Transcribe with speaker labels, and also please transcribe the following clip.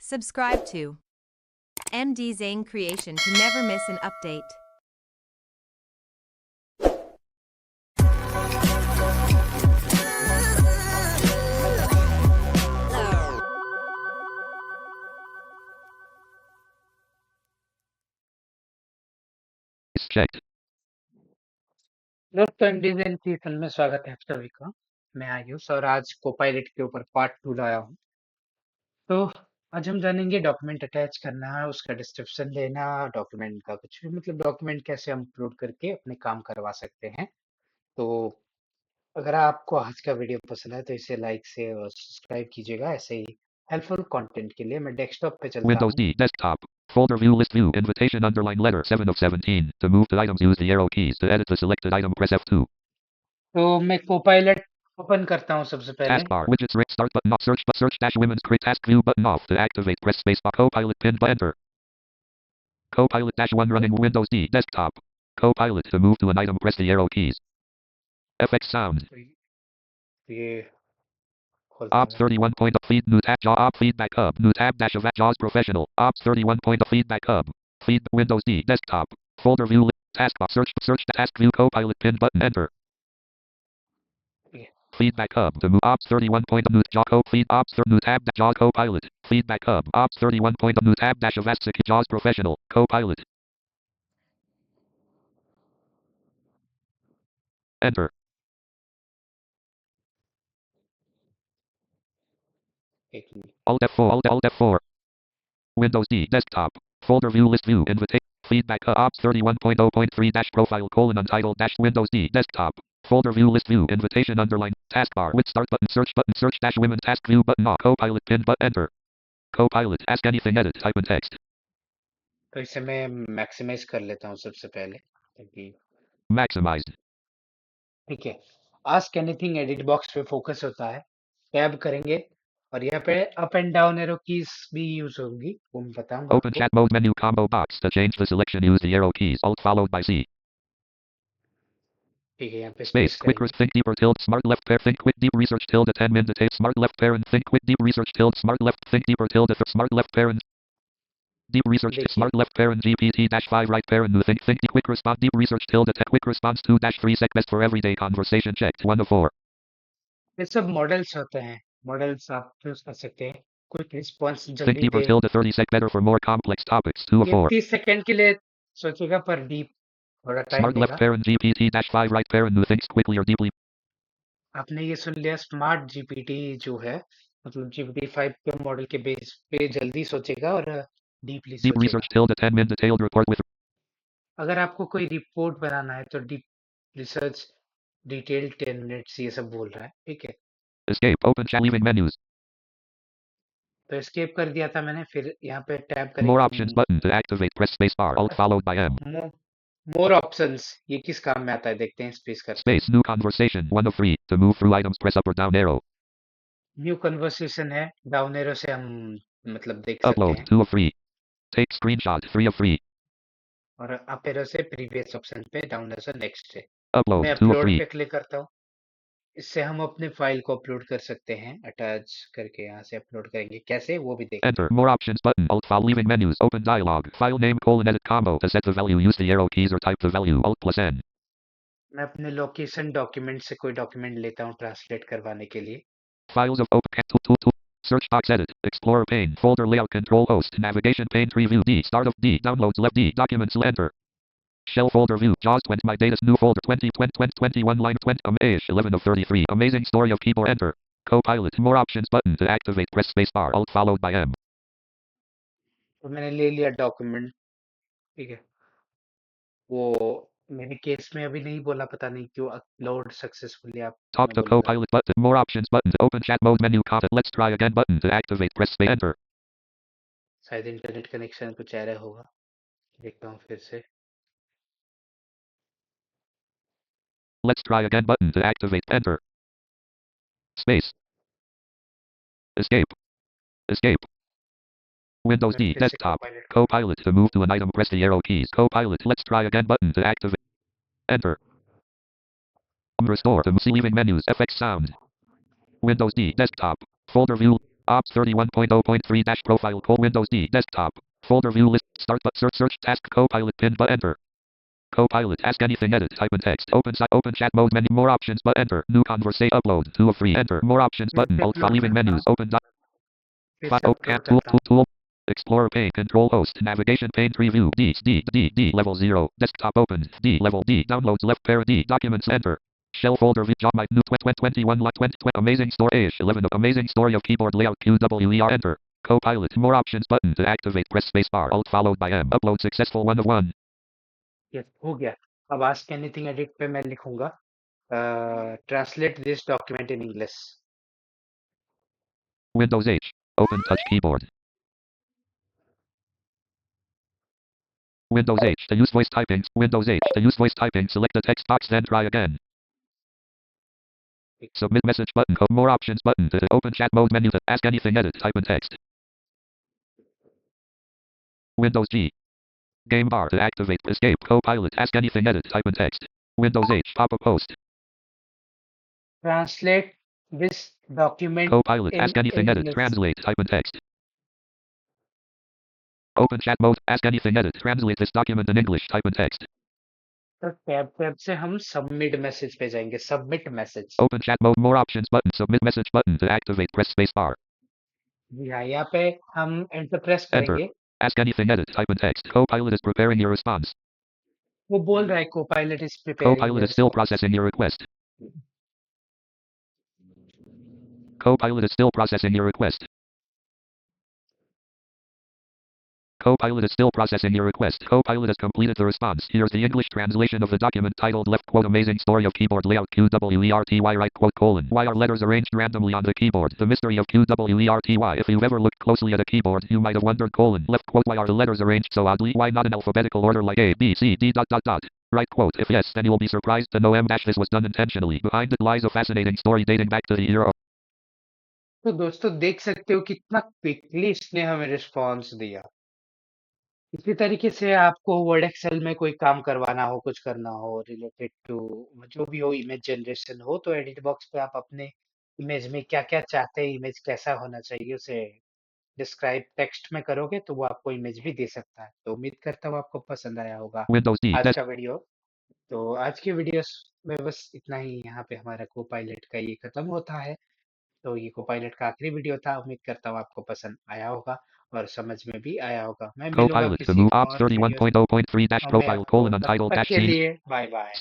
Speaker 1: Subscribe to MD Zane Creation to never miss an update.
Speaker 2: Checked.
Speaker 3: दोस्तों design creation में स्वागत है आप सभी का। मैं आयुष और आज कोपायलट के ऊपर पार्ट 2 लाया हूँ। तो आज हम जानेंगे डॉक्यूमेंट अटैच करना, उसका डिस्क्रिप्शन देना, डॉक्यूमेंट का कुछ भी मतलब डॉक्यूमेंट कैसे हम अपलोड करके अपने काम करवा सकते हैं। तो अगर आपको आज का वीडियो पसंद है तो इसे लाइक से और सब्सक्राइब कीजिएगा। ऐसे ही हेल्पफुल कंटेंट के लिए मैं डेस्कटॉप पे चलता
Speaker 2: Windows
Speaker 3: हूँ।
Speaker 2: D desktop. Folder view list view invitation underline letter 7 of 17. To move to items use the arrow keys. To edit the selected item press F2.
Speaker 3: तो मैं कोपायलट ओपन करता हूँ सबसे पहले।
Speaker 2: Taskbar widgets rate start button off search dash women's create task view button off. To activate press spacebar Copilot pin but enter. Copilot dash 1 running Windows D desktop. Copilot to move to an item press the arrow keys. FX sound.
Speaker 3: तो ये खोलता
Speaker 2: Ops
Speaker 3: हूँ।
Speaker 2: 31 point of feed new tab jaw op feedback hub new tab dash of jaws professional Ops 31 point of feedback hub feed Windows D desktop folder view taskbar search task view Copilot pin button enter
Speaker 3: Yeah.
Speaker 2: feedback hub to move Ops 31 point of new jaw code feed Ops new tab jaw Copilot feedback hub Ops 31 point of new tab dash of jaws professional Copilot enter
Speaker 3: एक minute.
Speaker 2: Alt F4 Alt F4 Windows D desktop folder view list view invitation feedback Ops 31.0.3 dash profile colon untitled dash Windows D desktop folder view list view invitation underline taskbar with start button search dash women task view button off Copilot pin but enter Copilot ask anything edit type in text
Speaker 3: तो इसे मैं maximise कर लेता हूँ सबसे पहले ताकि
Speaker 2: maximized
Speaker 3: ठीक है। आस्क एनीथिंग एडिट बॉक्स पे फोकस होता है, टैब करेंगे और यहाँ पे up and down arrow keys भी यूज होंगी, वो मैं बताऊंगा
Speaker 2: open
Speaker 3: आपको।
Speaker 2: chat mode menu combo box to change the selection use the arrow keys Alt followed by C
Speaker 3: ठीक है, यहाँ पे
Speaker 2: space
Speaker 3: स्पेस
Speaker 2: quick
Speaker 3: करेंगे।
Speaker 2: think deeper tilde smart left pair think quick deep research tilde 10 min detail smart left parent think quick deep research tilde smart left think deeper tilde smart left parent deep research
Speaker 3: देखिए
Speaker 2: smart left parent GPT dash 5 right parent new think quick response deep research tilde quick response 2 dash 3 sec best for everyday conversation checked 1 of 4
Speaker 3: ये सब models होते हैं, models आप use कर सकते हैं। Quick response
Speaker 2: think
Speaker 3: जल्दी
Speaker 2: deeper
Speaker 3: they.
Speaker 2: tilde 30 sec better for more complex topics 2 of
Speaker 3: ये
Speaker 2: 4
Speaker 3: 30 सेकंड के लिए सोचेगा पर डीप थोड़ा टाइम
Speaker 2: smart left
Speaker 3: लेगा।
Speaker 2: parent GPT dash 5 right parent who thinks quickly or deeply
Speaker 3: आपने ये सुन लिया, स्मार्ट जीपीटी जो है मतलब जीपीटी 5 के मॉडल के बेस पे जल्दी सोचेगा और डीपली
Speaker 2: deep
Speaker 3: सोचेगा।
Speaker 2: research tilde 10 min detailed report with
Speaker 3: अगर आपको कोई रिपोर्ट बनाना है तो डीप रिसर्च डिटेल 10 मिनट्स ये सब बोल रहा है, ठीक है।
Speaker 2: escape open chat leaving menus
Speaker 3: तो एस्केप कर दिया था मैंने, फिर यहाँ पे टैब
Speaker 2: more
Speaker 3: करेंगे
Speaker 2: options button to activate press space bar alt followed by M
Speaker 3: more options. ये किस काम में आता है देखते हैं, स्पेस करते हैं।
Speaker 2: space new conversation 1 of 3 to move through items press up or down arrow
Speaker 3: new conversation है, डाउन एरो से हम मतलब देख सकते
Speaker 2: upload
Speaker 3: हैं
Speaker 2: 2 of 3 take screenshot 3 of 3
Speaker 3: और अप एरो से प्रीवियस ऑप्शन पे, डाउन एरो से नेक्स्ट है।
Speaker 2: upload
Speaker 3: मैं
Speaker 2: 2 of
Speaker 3: अपलोड
Speaker 2: 3
Speaker 3: पे क्लिक करता हूँ। इससे हम अपने फाइल को अपलोड कर सकते हैं, अटैच करके यहाँ से अपलोड करेंगे, कैसे वो भी देखते
Speaker 2: enter
Speaker 3: हैं।
Speaker 2: more options button alt file leaving menus open dialog file name colon edit combo to set the value use the arrow keys or type the value alt plus N
Speaker 3: मैं अपने location document से कोई document लेता हूँ translate करवाने के लिए।
Speaker 2: files of open search box edit explorer pane folder layout control host navigation pane preview D start of D downloads left D documents enter shell folder view jaws 20 my data new folder 20 21 line 20 ish 11 of 33 amazing story of keyboard enter Copilot more options button to activate press space bar alt followed by M
Speaker 3: तो मैंने ले लिया document, ठीक है। वो मेरे case में अभी नहीं बोला, पता नहीं क्यों अपलोड सक्सेसफुली आप
Speaker 2: talk
Speaker 3: मैं
Speaker 2: to
Speaker 3: बोलेगा।
Speaker 2: Copilot button more options button to open chat mode menu content let's try again button to activate press space enter
Speaker 3: शायद इंटरनेट कनेक्शन कुछ एरर होगा, देखता हूँ फिर से।
Speaker 2: let's try again button to activate enter space escape escape Windows
Speaker 3: मैं
Speaker 2: D
Speaker 3: फिर से
Speaker 2: desktop
Speaker 3: Copilot
Speaker 2: Copilot to move to an item press the arrow keys Copilot let's try again button to activate enter restore to see leaving menus FX sound Windows D desktop folder view Ops 31.0.3 dash profile call Windows D desktop folder view list start but search task Copilot pin but enter. Copilot ask anything edit type in text open chat mode menu more options but enter new conversation upload 2 of 3 enter more options
Speaker 3: फिर
Speaker 2: button
Speaker 3: से
Speaker 2: alt file
Speaker 3: upload
Speaker 2: leaving
Speaker 3: करता
Speaker 2: menus
Speaker 3: हूँ,
Speaker 2: open
Speaker 3: फिर
Speaker 2: Five,
Speaker 3: से
Speaker 2: oh,
Speaker 3: upload
Speaker 2: tool,
Speaker 3: करता
Speaker 2: tool,
Speaker 3: हूँ।
Speaker 2: tool. Explorer pane, control host, navigation pane, preview, D, level 0, desktop open, D, level D, downloads left pair, D, documents, enter. Shell folder, job, my new 21, lot 20, amazing story, 11, amazing story of keyboard layout, QWER, enter. Copilot, more options button to activate, press spacebar, alt followed by M, upload successful 1 of 1.
Speaker 3: Yes, हो गया। अब ask anything edit पे मैं लिखूंगा translate this document in English.
Speaker 2: Windows H, open touch keyboard. Windows H to use voice typing, Windows H to use voice typing, select the text box, then try again. Submit message button. More options button. To open chat mode menu. To ask anything. Edit. Type in text. Windows G. Game bar to activate. Escape. Copilot. Ask anything. Edit. Type in text. Windows H. Pop up post.
Speaker 3: Translate this document
Speaker 2: Copilot.
Speaker 3: In
Speaker 2: Ask anything. Edit.
Speaker 3: English.
Speaker 2: Translate. Type in text. Open chat mode. Ask anything. Edit. Translate this document in English. Type in text.
Speaker 3: तो tab से हम submit message पे जाएंगे, submit message.
Speaker 2: Open chat mode. More options button. Submit message button. To activate. Press space bar.
Speaker 3: यहाँ पे हम enter press
Speaker 2: Enter.
Speaker 3: करेंगे।
Speaker 2: Ask anything. Edit. Type in text. Copilot is preparing your response.
Speaker 3: वो बोल रहा है Copilot is preparing
Speaker 2: Copilot
Speaker 3: your
Speaker 2: is still
Speaker 3: response.
Speaker 2: processing your request. Copilot is still processing your request. Copilot is still processing your request. Copilot has completed the response. Here's the English translation of the document titled left quote amazing story of keyboard layout QWERTY right quote colon. Why are letters arranged randomly on the keyboard? The mystery of QWERTY. If you've ever looked closely at a keyboard, you might have wondered colon. Left quote why are the letters arranged so oddly? Why not in alphabetical order like A, B, C, D dot dot dot? Right quote. If yes, then you'll be surprised to know this was done intentionally. Behind it lies a fascinating story dating back to the era of
Speaker 3: तो दोस्तों देख सकते हो कितना quickly इसने हमें response दिया। इसी तरीके से आपको वर्ड एक्सेल में कोई काम करवाना हो, कुछ करना हो रिलेटेड टू जो भी हो, इमेज जनरेशन हो, तो एडिट बॉक्स पे आप अपने इमेज में क्या-क्या चाहते हैं, इमेज कैसा होना चाहिए, उसे डिस्क्राइब टेक्स्ट में करोगे तो वो आपको इमेज भी दे सकता है। तो उम्मीद करता हूँ आपको पसंद आया होगा
Speaker 2: Windows D.
Speaker 3: आज का वीडियो। तो आज की वीडियोस में बस इतना ही। यहाँ पे हमारा कोपायलट का ये खत्म होता है। तो ये कोपायलट का आखिरी वीडियो था। उम्मीद करता हूँ आपको पसंद आया होगा और समझ में भी आया होगा। मैं मिलूंगा
Speaker 2: Copilot to
Speaker 3: किसी
Speaker 2: move Ops
Speaker 3: और वीडियोस
Speaker 2: 30.0.3 dash
Speaker 3: में
Speaker 2: profile
Speaker 3: आपको।
Speaker 2: colon
Speaker 3: तब
Speaker 2: untitled
Speaker 3: तक
Speaker 2: dash
Speaker 3: के
Speaker 2: scene.
Speaker 3: लिए बाय बाय।